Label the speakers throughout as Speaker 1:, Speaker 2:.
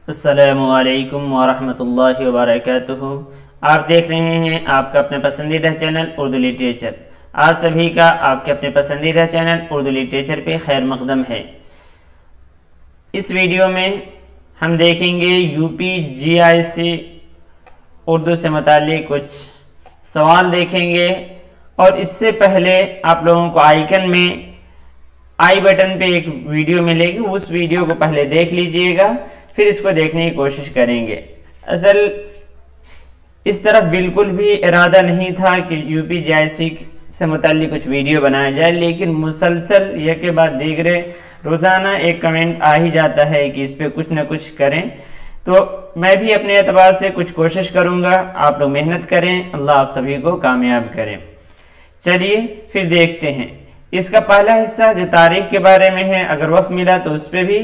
Speaker 1: अस्सलामुअलैकुम वरहमतुल्लाहि वबरकातुहू। आप देख रहे हैं आपका अपना पसंदीदा चैनल उर्दू लिटरेचर। आप सभी का आपके अपने पसंदीदा चैनल उर्दू लिटरेचर पे खैर मकदम है। इस वीडियो में हम देखेंगे यूपी जीआईसी उर्दू से मुताल्लिक कुछ सवाल देखेंगे। और इससे पहले आप लोगों को आइकन में आई बटन पे एक वीडियो मिलेगी, उस वीडियो को पहले देख लीजिएगा, फिर इसको देखने की कोशिश करेंगे। असल इस तरफ बिल्कुल भी इरादा नहीं था कि यूपी जीआईसी से मुताल्लिक कुछ वीडियो बनाया जाए, लेकिन मुसलसल एक के बाद दीगरे रोज़ाना एक कमेंट आ ही जाता है कि इस पे कुछ ना कुछ करें। तो मैं भी अपने एतबार से कुछ कोशिश करूँगा, आप लोग मेहनत करें, अल्लाह आप सभी को कामयाब करें। चलिए फिर देखते हैं। इसका पहला हिस्सा जो तारीख के बारे में है, अगर वक्त मिला तो उस पर भी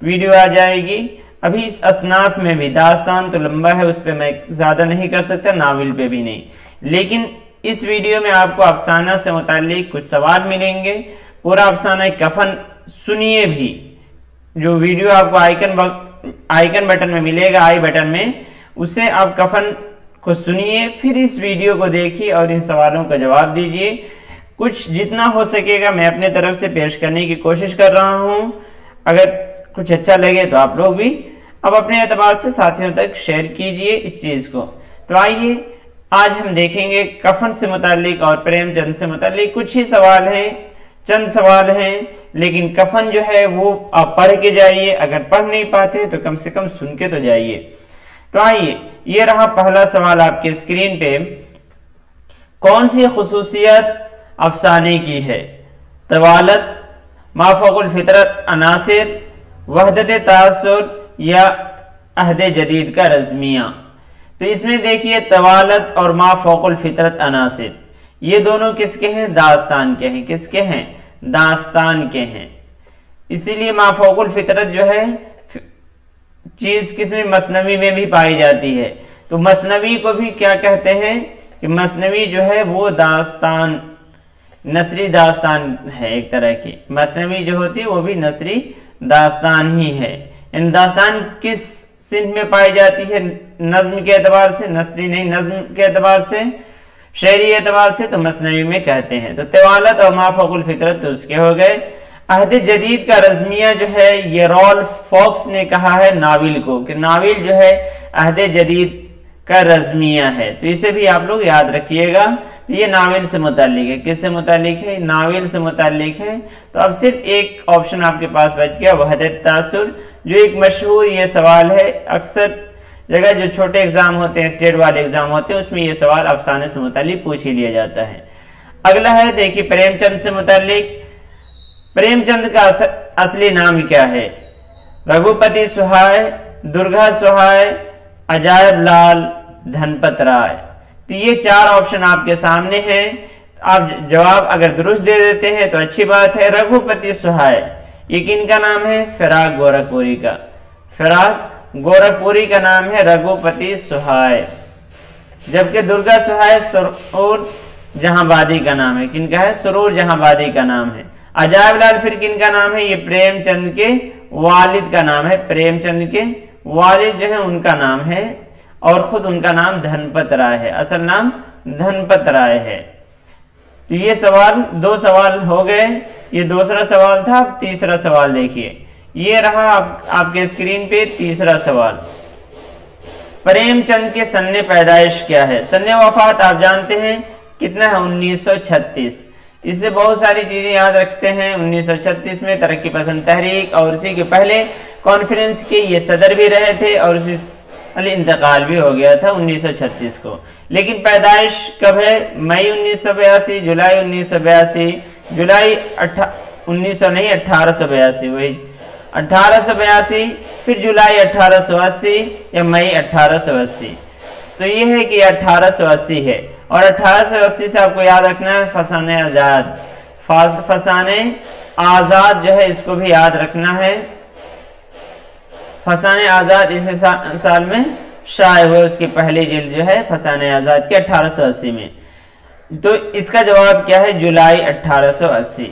Speaker 1: वीडियो आ जाएगी। अभी इस असनाफ में भी दास्तान तो लंबा है, उस पर मैं ज़्यादा नहीं कर सकता, नावल पे भी नहीं, लेकिन इस वीडियो में आपको अफसाना से मुताल्लिक कुछ सवाल मिलेंगे। पूरा अफसाना कफन सुनिए भी, जो वीडियो आपको आइकन बटन में मिलेगा, आई बटन में, उससे आप कफन को सुनिए, फिर इस वीडियो को देखिए और इन सवालों का जवाब दीजिए। कुछ जितना हो सकेगा मैं अपने तरफ से पेश करने की कोशिश कर रहा हूँ। अगर कुछ अच्छा लगे तो आप लोग भी अब अपने एतबार से साथियों तक शेयर कीजिए इस चीज़ को। तो आइए आज हम देखेंगे कफन से मुताल्लिक और प्रेमचंद से मुताल्लिक कुछ ही सवाल हैं, चंद सवाल हैं, लेकिन कफन जो है वो आप पढ़ के जाइए। अगर पढ़ नहीं पाते तो कम से कम सुन के तो जाइए। तो आइए, ये रहा पहला सवाल आपके स्क्रीन पे। कौन सी खुसूसियत अफसाने की है? तवालत, माफौकुल फितरत अनासिर, वहदत तासुर या अहद जदीद का रज़मिया। तो इसमें देखिए तवालत और माफौकुल फितरत अनासिर, ये दोनों किसके हैं? दास्तान के हैं। किसके हैं? दास्तान के हैं। इसीलिए माफौकुल फितरत जो है चीज किसमें? मसनवी में भी पाई जाती है। तो मसनवी को भी क्या कहते हैं कि मसनवी जो है वो दास्तान, नसरी दास्तान है एक तरह की। मसनवी जो होती है वो भी नसरी दास्तान ही है। इन दास्तान किस सिंध में पाई जाती है? नज्म के एतबार से, नसरी नहीं, नज्म के एतबार से, शेरी एतबार से तो मसनवी में कहते हैं। तो तवालत और माफौकुल फितरत तो उसके हो गए। अहद जदीद का रज़मिया जो है ये रॉल्फ फॉक्स ने कहा है नाविल को, कि नाविल जो है अहद जदीद का रज़मिया है। तो इसे भी आप लोग याद रखिएगा। तो ये नाविल से मुताल्लिक है। किससे मुताल्लिक है? नाविल से मुताल्लिक है। तो अब सिर्फ एक ऑप्शन आपके पास बच गया, वहदत तासुर, जो एक मशहूर ये सवाल है। अक्सर जगह जो छोटे एग्जाम होते हैं, स्टेट वाले एग्जाम होते हैं, उसमें ये सवाल अफसाने से मुताल्लिक पूछ ही लिया जाता है। अगला है देखिए प्रेमचंद से मुताल्लिक। प्रेमचंद का असली नाम क्या है? रघुपति सुहाय, दुर्गा सुहाय, अजायब लाल, धनपत राय। तो ये चार ऑप्शन आपके सामने हैं। आप जवाब अगर दुरुस्त दे देते हैं तो अच्छी बात है। रघुपति सुहाय ये किनका नाम है? फिराक गोरखपुरी का। फिराक गोरखपुरी का नाम है रघुपति सुहाय। जबकि दुर्गा सुहाय सुरूर जहांबादी का नाम है। किनका है? सुरूर जहांबादी का नाम है। अजायब लाल फिर किनका नाम है? ये प्रेमचंद के वालिद का नाम है। प्रेमचंद के वालिद जो है उनका नाम है, और खुद उनका नाम धनपत राय है। असल नाम धनपत राय है। तो ये सवाल, दो सवाल हो गए। ये दूसरा सवाल था। अब तीसरा सवाल देखिए, ये रहा आपके स्क्रीन पे तीसरा सवाल। प्रेमचंद के सन्ने पैदाइश क्या है? सन्ने वफात आप जानते हैं कितना है? 1936। इससे बहुत सारी चीजें याद रखते हैं। 1936 में तरक्की पसंद तहरीक, और उसी के पहले कॉन्फ्रेंस के ये सदर भी रहे थे, और उसी इंतकाल भी हो गया था 1936 को। लेकिन पैदाइश कब है? मई 1982, जुलाई 1982, जुलाई 1882, वही 1882, फिर जुलाई 1880 या मई 1880। तो ये है कि 1880 है। और 1880 से आपको याद रखना है फसाने आजाद। फसाने आजाद जो है इसको भी याद रखना है। फसाने आजाद इस साल में शाये हुए, उसकी पहली जिल्द जो है फसाने आजाद के 1880 में। तो इसका जवाब क्या है? जुलाई 1880।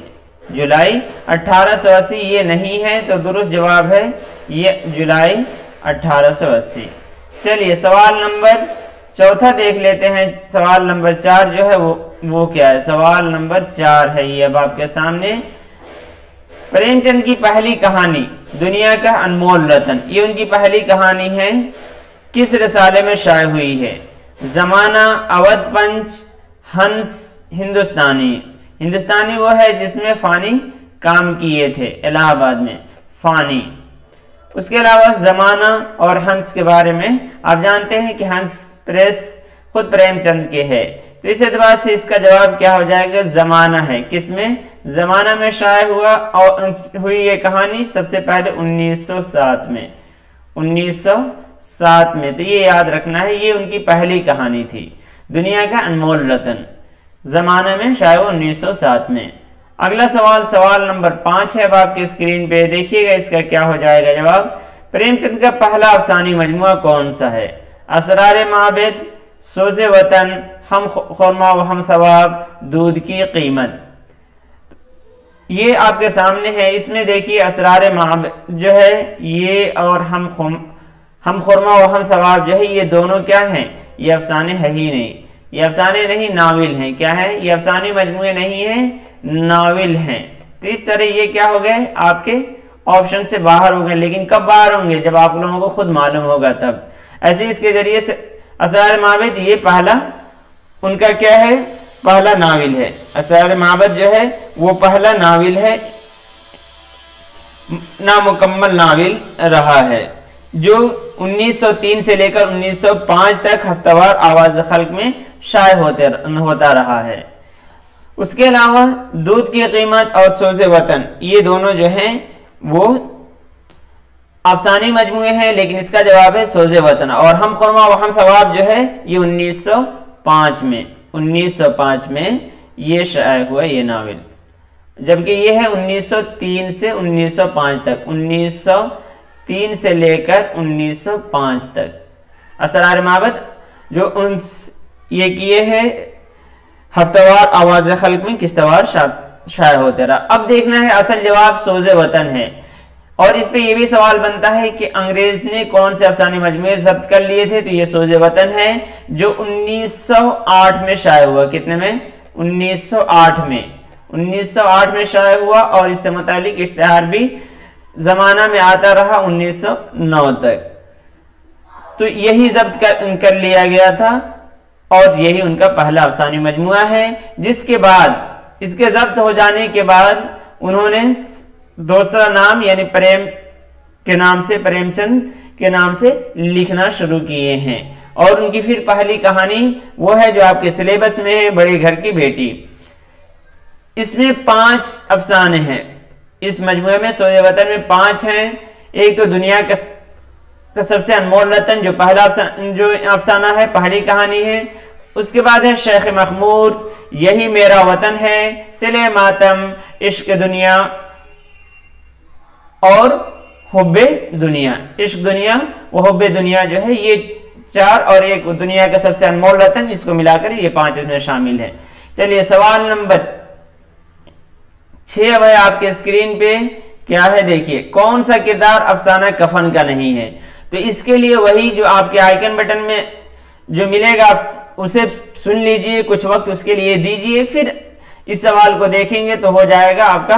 Speaker 1: जुलाई 1880 ये नहीं है, तो दुरुस्त जवाब है ये जुलाई 1880। चलिए सवाल नंबर चौथा देख लेते हैं। सवाल नंबर 4 जो है वो क्या है? सवाल नंबर 4 है ये अब आपके सामने। प्रेमचंद की पहली कहानी दुनिया का अनमोल रतन, ये उनकी पहली कहानी है। किस रसाले में शाये हुई है? जमाना, अवध पंच, हंस, हिंदुस्तानी। हिंदुस्तानी वो है जिसमें फानी काम किए थे इलाहाबाद में, फानी। उसके अलावा जमाना और हंस के बारे में आप जानते हैं कि हंस प्रेस खुद प्रेमचंद के है, तो इस एतबार से इसका जवाब क्या हो जाएगा? जमाना है। किसमें? जमाना में शाये हुआ और हुई ये कहानी सबसे पहले 1907 में, 1907 में। तो ये याद रखना है, ये उनकी पहली कहानी थी, दुनिया का अनमोल रतन। जमाना में शाये हुआ 1907 में। अगला सवाल, सवाल नंबर 5 है अब आपकी स्क्रीन पे, देखिएगा इसका क्या हो जाएगा जवाब। प्रेमचंद का पहला अफसानी मजमुआ कौन सा है? असरार माबिद, सोज़े वतन, हम खुरमा व हम सवाब, दूध की कीमत। ये आपके सामने है। इसमें देखिए असरार माबिद जो है ये और हम खुरमा व हम सवाब जो है ये दोनों क्या हैं? ये अफसाने है ही नहीं, ये अफसाने नहीं नाविल हैं। क्या है? ये अफसानी मजमुए नहीं है, नाविल हैं। तो इस तरह ये क्या हो गए? आपके ऑप्शन से बाहर हो गए। लेकिन कब बाहर होंगे? जब आप लोगों को खुद मालूम होगा तब। ऐसे इसके जरिए से असरार माबिद ये पहला उनका क्या है? पहला नाविल है। असरार माबिद जो है वो पहला नाविल है, नामुकम्मल नाविल रहा है, जो 1903 से लेकर 1905 तक हफ्तावार आवाज खल्क में शाये होता रहा है। उसके अलावा दूध की कीमत और सोज़े वतन ये दोनों जो हैं वो अफसानी मजमुए हैं, लेकिन इसका जवाब है सोज़े वतन। और हम खुरमा व हम सवाब जो है ये 1905 में, 1905 में ये शाये हुआ ये नावल, जबकि ये है 1903 से 1905 तक, 1903 से लेकर 1905 तक। असरार माबद जो उन ये किए हैं हफ्तावार आवाज खल्क में किस्तवार शाये होते रहा। अब देखना है असल जवाब सोज़े वतन है। और इस पे ये भी सवाल बनता है कि अंग्रेज ने कौन से अफसानी मजमुए जब्त कर लिए थे? तो ये सोज़े वतन है जो 1908 में शाये हुआ। कितने में? 1908 में, 1908 में शाये हुआ। और इससे मुतालिक इश्तिहार भी जमाना में आता रहा 1909 तक। तो यही जब्त कर लिया गया था और यही उनका पहला अफसानी मजमुआ है, जिसके बाद इसके जब्त हो जाने के बाद उन्होंने दूसरा नाम यानी प्रेम के नाम से, प्रेमचंद के नाम से लिखना शुरू किए हैं। और उनकी फिर पहली कहानी वो है जो आपके सिलेबस में है, बड़े घर की बेटी। इसमें 5 अफसाने हैं। इस मजमुए में सोज़े वतन में 5 हैं। एक तो दुनिया का सबसे अनमोल रतन जो पहला जो अफसाना है, पहली कहानी है। उसके बाद है शेख मखमूर, यही मेरा वतन है, सिले मातम, इश्क दुनिया और हुब्बे दुनिया। इश्क दुनिया व हुब्बे दुनिया जो है ये 4, और एक दुनिया का सबसे अनमोल रतन, इसको मिलाकर ये 5 इसमें शामिल है। चलिए सवाल नंबर 6 है आपके स्क्रीन पे। क्या है देखिए, कौन सा किरदार अफसाना कफन का नहीं है? तो इसके लिए वही जो आपके आइकन बटन में जो मिलेगा आप उसे सुन लीजिए, कुछ वक्त उसके लिए दीजिए, फिर इस सवाल को देखेंगे तो हो जाएगा आपका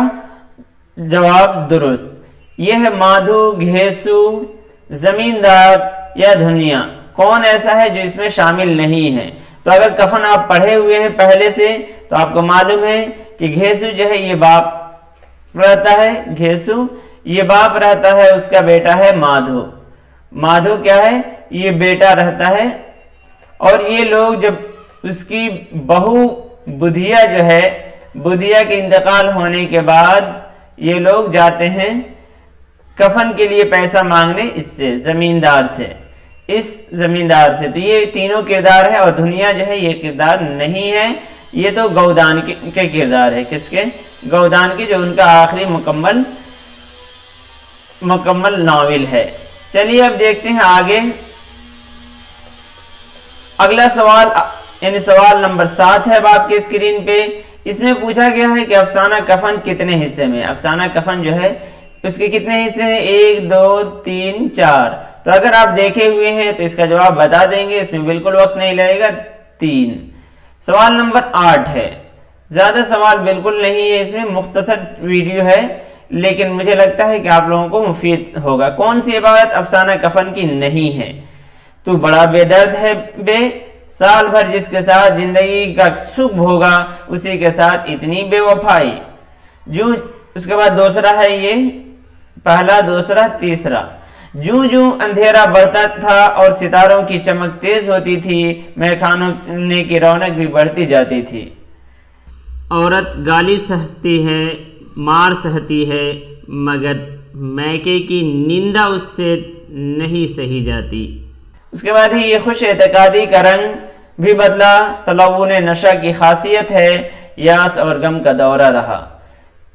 Speaker 1: जवाब दुरुस्त। यह है माधु, घेसु, जमींदार या धुनिया। कौन ऐसा है जो इसमें शामिल नहीं है? तो अगर कफन आप पढ़े हुए हैं पहले से तो आपको मालूम है कि घेसु जो है ये बाप रहता है, घेसु ये बाप रहता है, उसका बेटा है माधु। माधु क्या है? ये बेटा रहता है। और ये लोग जब उसकी बहू बुधिया जो है, बुधिया के इंतकाल होने के बाद ये लोग जाते हैं कफन के लिए पैसा मांगने, इससे जमींदार से, इस जमींदार से। तो ये तीनों किरदार है। और दुनिया जो है ये किरदार नहीं है, ये तो गौदान के किरदार है। किसके? गौदान की, जो उनका आखिरी मुकम्मल नावल है। चलिए अब देखते हैं आगे। अगला सवाल यानी सवाल नंबर 7 है अब आपके स्क्रीन पे। इसमें पूछा गया है कि अफसाना कफन कितने हिस्से में? अफसाना कफन जो है उसके कितने हिस्से हैं? 1 2 3 4, तो अगर आप देखे हुए हैं तो इसका जवाब बता देंगे, इसमें बिल्कुल वक्त नहीं लगेगा। 3। सवाल नंबर 8 है। ज्यादा सवाल बिल्कुल नहीं है, इसमें मुख्तसर वीडियो है, लेकिन मुझे लगता है कि आप लोगों को मुफीद होगा। कौन सी इबारत अफसाना कफन की नहीं है? तू बड़ा बेदर्द है बे, साल भर जिसके साथ जिंदगी का सुख भोगा, उसी के साथ इतनी बेवफाई। जू उसके बाद दूसरा है ये, पहला, दूसरा, तीसरा। जूं जूं अंधेरा बढ़ता था और सितारों की चमक तेज होती थी, मैखाने की रौनक भी बढ़ती जाती थी। औरत गाली सहती है, मार सहती है, मगर मैके की निंदा उससे नहीं सही जाती। उसके बाद ही ये खुश एतकादी का रंग भी बदला, तलव्वुन नशा की खासियत है, यास और गम का दौरा रहा।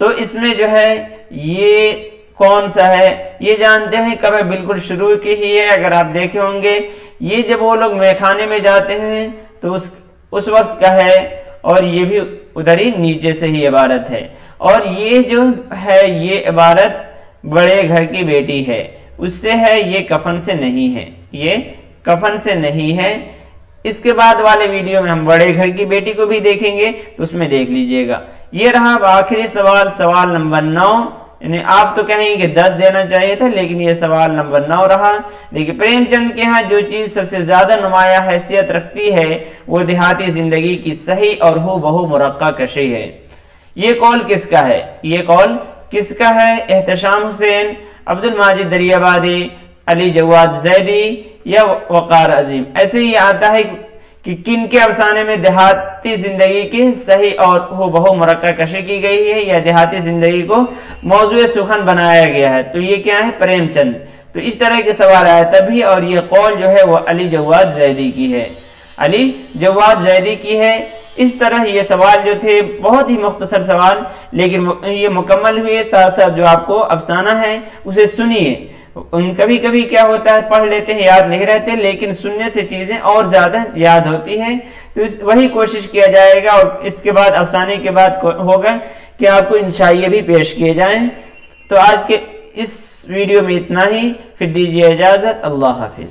Speaker 1: तो इसमें जो है ये कौन सा है ये जानते हैं कब है? बिल्कुल शुरू की ही है। अगर आप देखे होंगे ये जब वो लोग मैखाने में जाते हैं तो उस वक्त का है, और ये भी उधर ही नीचे से ही इबारत है। और ये जो है ये इबारत बड़े घर की बेटी है, उससे है, ये कफन से नहीं है, ये कफन से नहीं है। इसके बाद वाले वीडियो में हम बड़े घर की बेटी को भी देखेंगे, तो उसमें देख लीजिएगा। ये रहा आखिरी सवाल, सवाल नंबर 9। यानी आप तो कहेंगे कि 10 देना चाहिए था, लेकिन ये सवाल नंबर 9 रहा। देखिए, प्रेमचंद के यहाँ जो चीज सबसे ज्यादा नुमाया हैसियत रखती है वो देहाती जिंदगी की सही और हूबहू मुरक्का कशी है। ये कौल किसका है? ये कौल किसका है? एहतशाम हुसैन, अब्दुल माजिद दरियाबादी, अली जवाद जैदी या वकार अजीम। ऐसे ही आता है कि किन के अफसाने में देहाती जिंदगी की सही और हूबहू मुरक्का कशी की गई है या देहाती जिंदगी को मौजूद सुखन बनाया गया है। तो ये क्या है? प्रेमचंद। तो इस तरह के सवाल आया तभी, और ये कौल जो है वो अली जवाद जैदी की है, अली जवाद जैदी की है। इस तरह ये सवाल जो थे बहुत ही मुख्तसर सवाल, लेकिन ये मुकम्मल हुए। साथ साथ जो आपको अफसाना है उसे सुनिए। कभी कभी क्या होता है, पढ़ लेते हैं, याद नहीं रहते, लेकिन सुनने से चीजें और ज्यादा याद होती हैं। तो वही कोशिश किया जाएगा। और इसके बाद अफसाने के बाद होगा कि आपको इंशाइए भी पेश किए जाएं। तो आज के इस वीडियो में इतना ही, फिर दीजिए इजाजत। अल्लाह हाफिज।